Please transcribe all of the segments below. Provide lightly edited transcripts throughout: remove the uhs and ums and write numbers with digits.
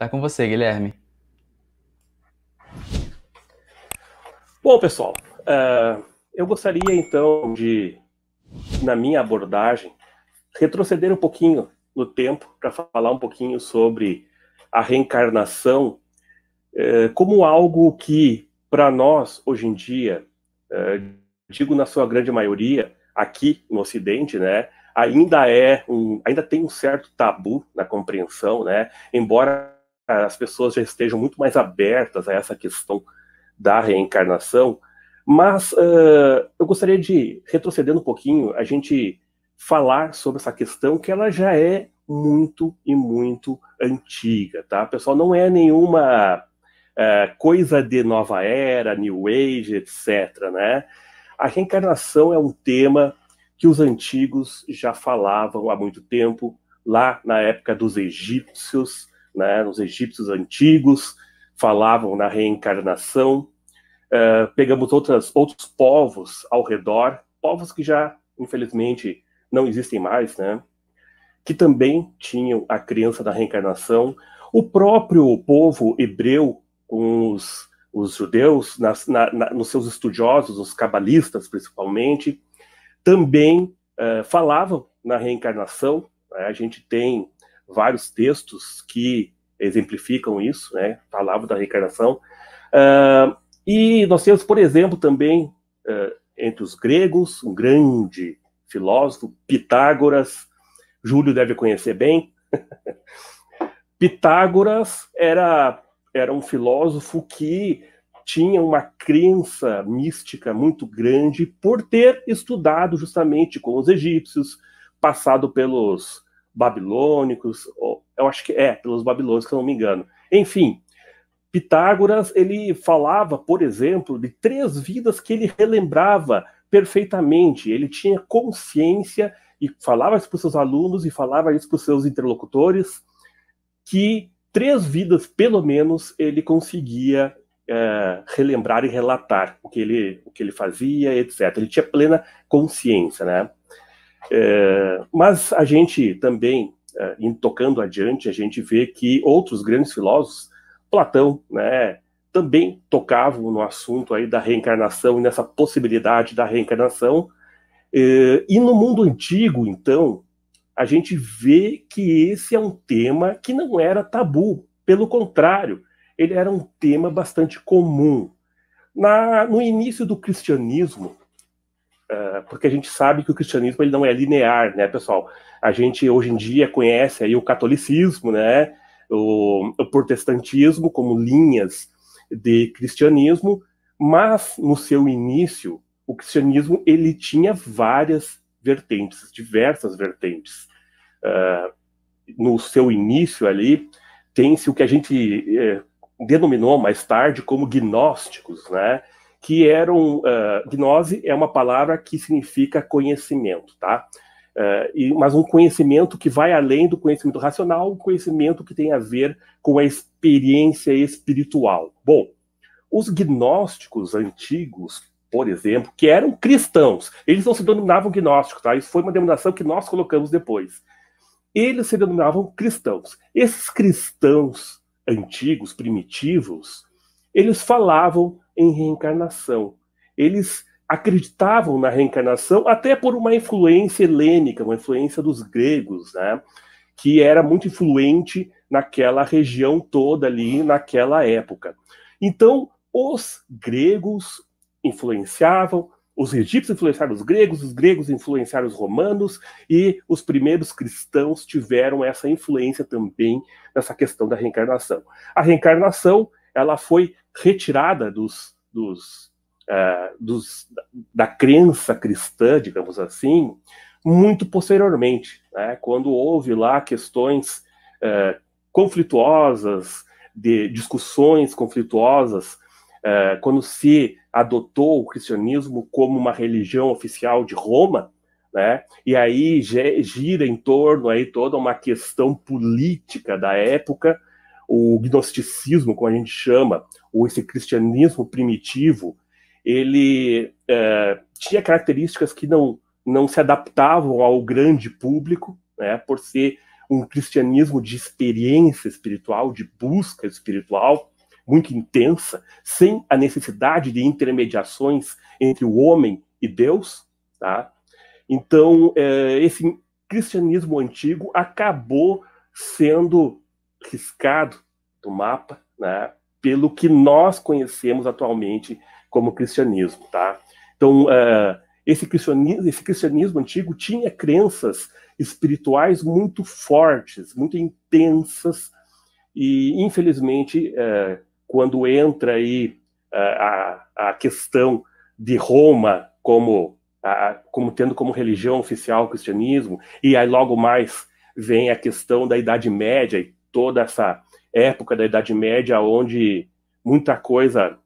Tá com você, Guilherme. Bom, pessoal, eu gostaria então de, na minha abordagem, retroceder um pouquinho no tempo para falar um pouquinho sobre a reencarnação como algo que, para nós, hoje em dia, digo na sua grande maioria, aqui no Ocidente, né, ainda tem um certo tabu na compreensão, né, embora as pessoas já estejam muito mais abertas a essa questão da reencarnação, mas eu gostaria de, retrocedendo um pouquinho, a gente falar sobre essa questão que ela já é muito e muito antiga, tá? Pessoal, não é nenhuma coisa de nova era, New Age, etc., né? A reencarnação é um tema que os antigos já falavam há muito tempo, lá na época dos egípcios, né? Os egípcios antigos falavam na reencarnação. Pegamos outros povos ao redor, povos que já, infelizmente, não existem mais, né? Que também tinham a crença da reencarnação. O próprio povo hebreu, com os judeus, nos seus estudiosos, os cabalistas principalmente, também falavam na reencarnação. Né? A gente tem vários textos que exemplificam isso, né? Falavam da reencarnação. E nós temos, por exemplo, também, entre os gregos, um grande filósofo, Pitágoras. Júlio deve conhecer bem. Pitágoras era um filósofo que tinha uma crença mística muito grande por ter estudado justamente com os egípcios, passado pelos babilônicos, eu acho que pelos babilônicos, se eu não me engano. Enfim, Pitágoras, ele falava, por exemplo, de 3 vidas que ele relembrava perfeitamente. Ele tinha consciência e falava isso para os seus alunos e falava isso para os seus interlocutores, que 3 vidas, pelo menos, ele conseguia relembrar e relatar o que ele fazia, etc. Ele tinha plena consciência, né? Mas a gente também, tocando adiante, a gente vê que outros grandes filósofos, Platão, né, também tocavam no assunto aí da reencarnação e nessa possibilidade da reencarnação. E no mundo antigo, então, a gente vê que esse é um tema que não era tabu. Pelo contrário, ele era um tema bastante comum. No início do cristianismo, porque a gente sabe que o cristianismo ele não é linear, né, pessoal? A gente hoje em dia conhece aí o catolicismo, né, o protestantismo como linhas de cristianismo, mas no seu início o cristianismo ele tinha várias vertentes, diversas vertentes. No seu início ali tem-se o que a gente denominou mais tarde como gnósticos, né? Que eram gnose é uma palavra que significa conhecimento, tá? Mas um conhecimento que vai além do conhecimento racional, um conhecimento que tem a ver com a experiência espiritual. Bom, os gnósticos antigos, por exemplo, que eram cristãos, eles não se denominavam gnósticos, tá? Isso foi uma denominação que nós colocamos depois. Eles se denominavam cristãos. Esses cristãos antigos, primitivos, eles falavam em reencarnação. Eles acreditavam na reencarnação até por uma influência helênica, uma influência dos gregos, né? Que era muito influente naquela região toda ali, naquela época. Então, os gregos influenciavam, os egípcios influenciaram os gregos influenciaram os romanos, e os primeiros cristãos tiveram essa influência também nessa questão da reencarnação. A reencarnação ela foi retirada da crença cristã, digamos assim, muito posteriormente, né? Quando houve lá questões conflituosas, de discussões conflituosas, quando se adotou o cristianismo como uma religião oficial de Roma, né? E aí gira em torno aí toda uma questão política da época, o gnosticismo, como a gente chama, ou esse cristianismo primitivo, ele tinha características que não se adaptavam ao grande público, né? Por ser um cristianismo de experiência espiritual, de busca espiritual, muito intensa, sem a necessidade de intermediações entre o homem e Deus, tá? Então, esse cristianismo antigo acabou sendo riscado do mapa, né, pelo que nós conhecemos atualmente como cristianismo, tá? Então, esse cristianismo antigo tinha crenças espirituais muito fortes, muito intensas, e, infelizmente, quando entra aí a questão de Roma como tendo como religião oficial o cristianismo, e aí logo mais vem a questão da Idade Média e toda essa época da Idade Média onde muita coisa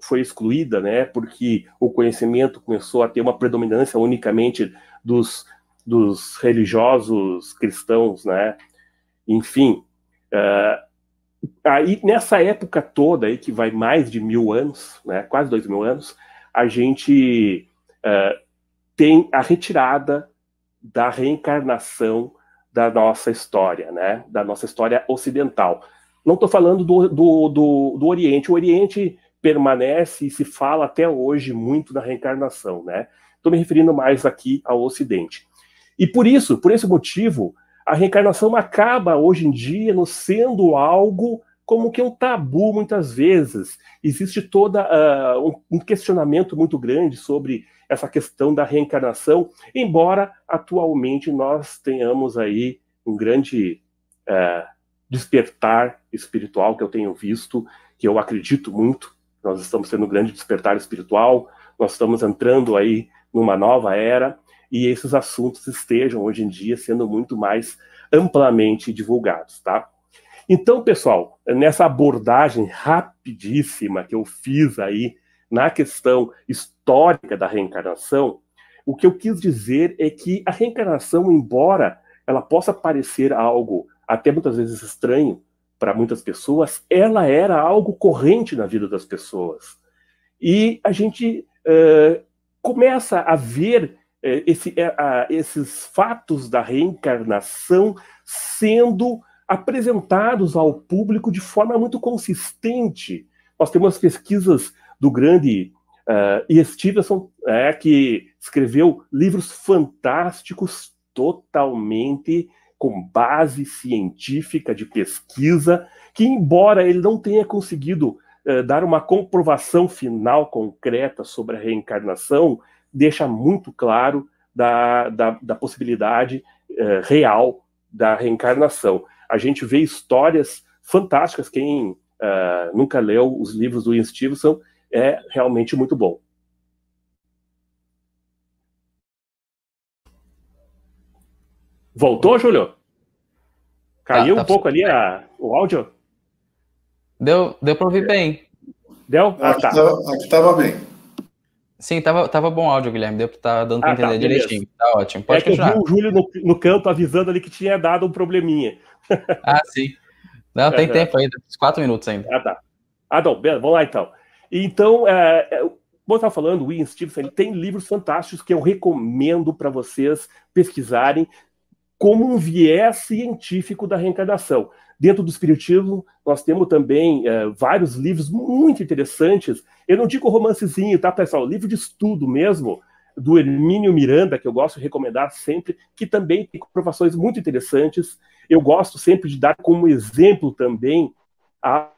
foi excluída, né, porque o conhecimento começou a ter uma predominância unicamente dos religiosos cristãos, né, enfim. Aí, nessa época toda, aí, que vai mais de 1000 anos, né, quase 2000 anos, a gente tem a retirada da reencarnação da nossa história, né, da nossa história ocidental. Não estou falando do Oriente. O Oriente permanece e se fala até hoje muito da reencarnação, né? Estou me referindo mais aqui ao Ocidente. E por esse motivo, a reencarnação acaba hoje em dia não sendo algo como que um tabu muitas vezes. Existe toda um questionamento muito grande sobre essa questão da reencarnação, embora atualmente nós tenhamos aí um grande despertar espiritual que eu tenho visto, que eu acredito muito. Nós estamos tendo um grande despertar espiritual, nós estamos entrando aí numa nova era, e esses assuntos estejam hoje em dia sendo muito mais amplamente divulgados, tá? Então, pessoal, nessa abordagem rapidíssima que eu fiz aí na questão histórica da reencarnação, o que eu quis dizer é que a reencarnação, embora ela possa parecer algo até muitas vezes estranho para muitas pessoas, ela era algo corrente na vida das pessoas. E a gente começa a ver esses fatos da reencarnação sendo apresentados ao público de forma muito consistente. Nós temos pesquisas do grande E. Stevenson, que escreveu livros fantásticos, totalmente com base científica de pesquisa, que embora ele não tenha conseguido dar uma comprovação final concreta sobre a reencarnação, deixa muito claro da possibilidade real da reencarnação. A gente vê histórias fantásticas. Quem nunca leu os livros do Ian Stevenson, é realmente muito bom. Voltou, Júlio? Caiu um pouco ali o áudio? Deu para ouvir bem. Deu? Tá. Aqui estava bem. Sim, tava bom o áudio, Guilherme. Deu para dando para entender direitinho. Tá ótimo. Pode continuar. Eu vi o Júlio no canto avisando ali que tinha dado um probleminha. Sim. Não, tem tempo ainda, uns 4 minutos ainda. Tá. Não, beleza, vamos lá então. Então, como eu estava falando, o Ian Stevenson, ele tem livros fantásticos que eu recomendo para vocês pesquisarem como um viés científico da reencarnação. Dentro do espiritismo, nós temos também vários livros muito interessantes. Eu não digo romancezinho, tá, pessoal? Livro de estudo mesmo, do Hermínio Miranda, que eu gosto de recomendar sempre, que também tem comprovações muito interessantes. Eu gosto sempre de dar como exemplo também a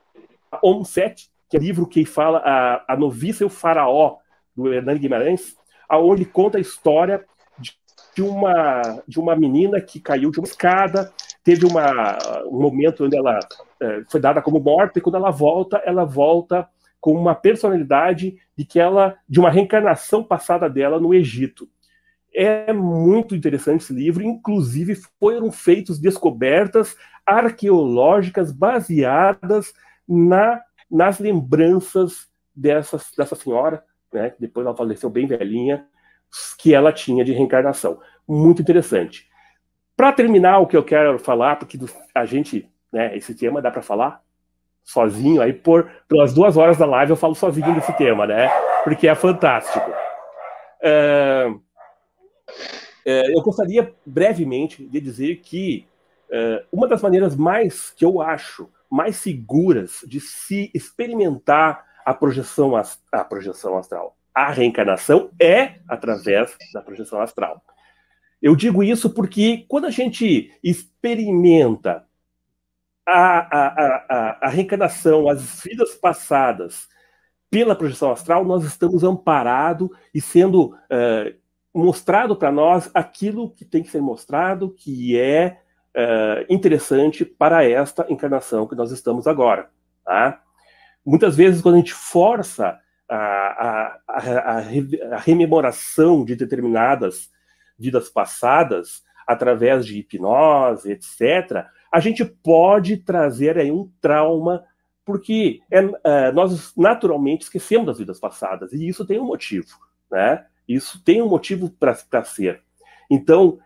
Om-Set, que é um livro que fala a Noviça e o Faraó, do Hernani Guimarães, onde conta a história de uma menina que caiu de uma escada, teve um momento onde ela foi dada como morta, e quando ela volta com uma personalidade de uma reencarnação passada dela no Egito. É muito interessante esse livro, inclusive foram feitas descobertas arqueológicas baseadas nas lembranças dessa senhora, né, que depois ela faleceu bem velhinha, que ela tinha de reencarnação. Muito interessante. Para terminar, o que eu quero falar, porque a gente, né, esse tema dá para falar sozinho, aí pelas 2 horas da live eu falo sozinho desse tema, né, porque é fantástico. Eu gostaria brevemente de dizer que uma das maneiras que eu acho mais seguras de se experimentar a projeção astral, a reencarnação, é através da projeção astral. Eu digo isso porque quando a gente experimenta a reencarnação, as vidas passadas, pela projeção astral, nós estamos amparados e sendo mostrado para nós aquilo que tem que ser mostrado, que é interessante para esta encarnação que nós estamos agora. Tá? Muitas vezes, quando a gente força a rememoração de determinadas vidas passadas, através de hipnose, etc., a gente pode trazer aí um trauma, porque nós naturalmente esquecemos das vidas passadas, e isso tem um motivo, né? Isso tem um motivo para ser. Então,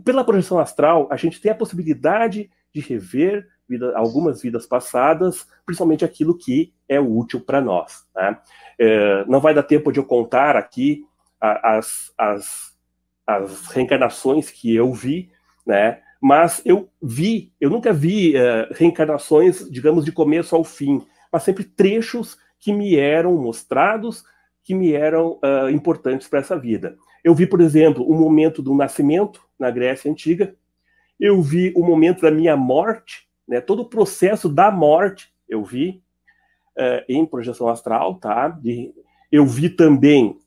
pela projeção astral, a gente tem a possibilidade de rever algumas vidas passadas, principalmente aquilo que é útil para nós. Né? Não vai dar tempo de eu contar aqui as reencarnações que eu vi, né? Mas eu nunca vi reencarnações, digamos, de começo ao fim, mas sempre trechos que me eram mostrados, que me eram importantes para essa vida. Eu vi, por exemplo, o momento do nascimento na Grécia Antiga, eu vi o momento da minha morte, né, todo o processo da morte eu vi em projeção astral, tá? Eu vi também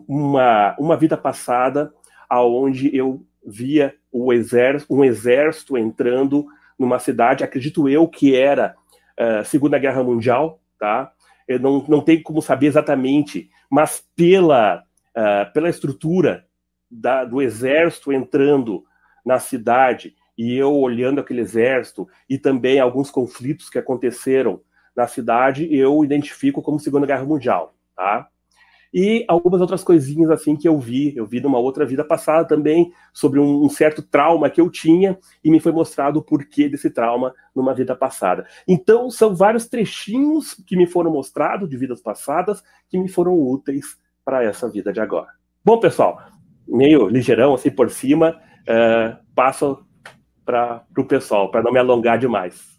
uma vida passada onde eu via um exército entrando numa cidade, acredito eu que era Segunda Guerra Mundial, tá? Eu não tenho como saber exatamente, mas pela estrutura do exército entrando na cidade e eu olhando aquele exército e também alguns conflitos que aconteceram na cidade, eu identifico como Segunda Guerra Mundial, tá? E algumas outras coisinhas assim que eu vi numa outra vida passada também, sobre um certo trauma que eu tinha, e me foi mostrado o porquê desse trauma numa vida passada. Então, são vários trechinhos que me foram mostrados de vidas passadas, que me foram úteis para essa vida de agora. Bom, pessoal, meio ligeirão assim por cima, passo para o pessoal, para não me alongar demais.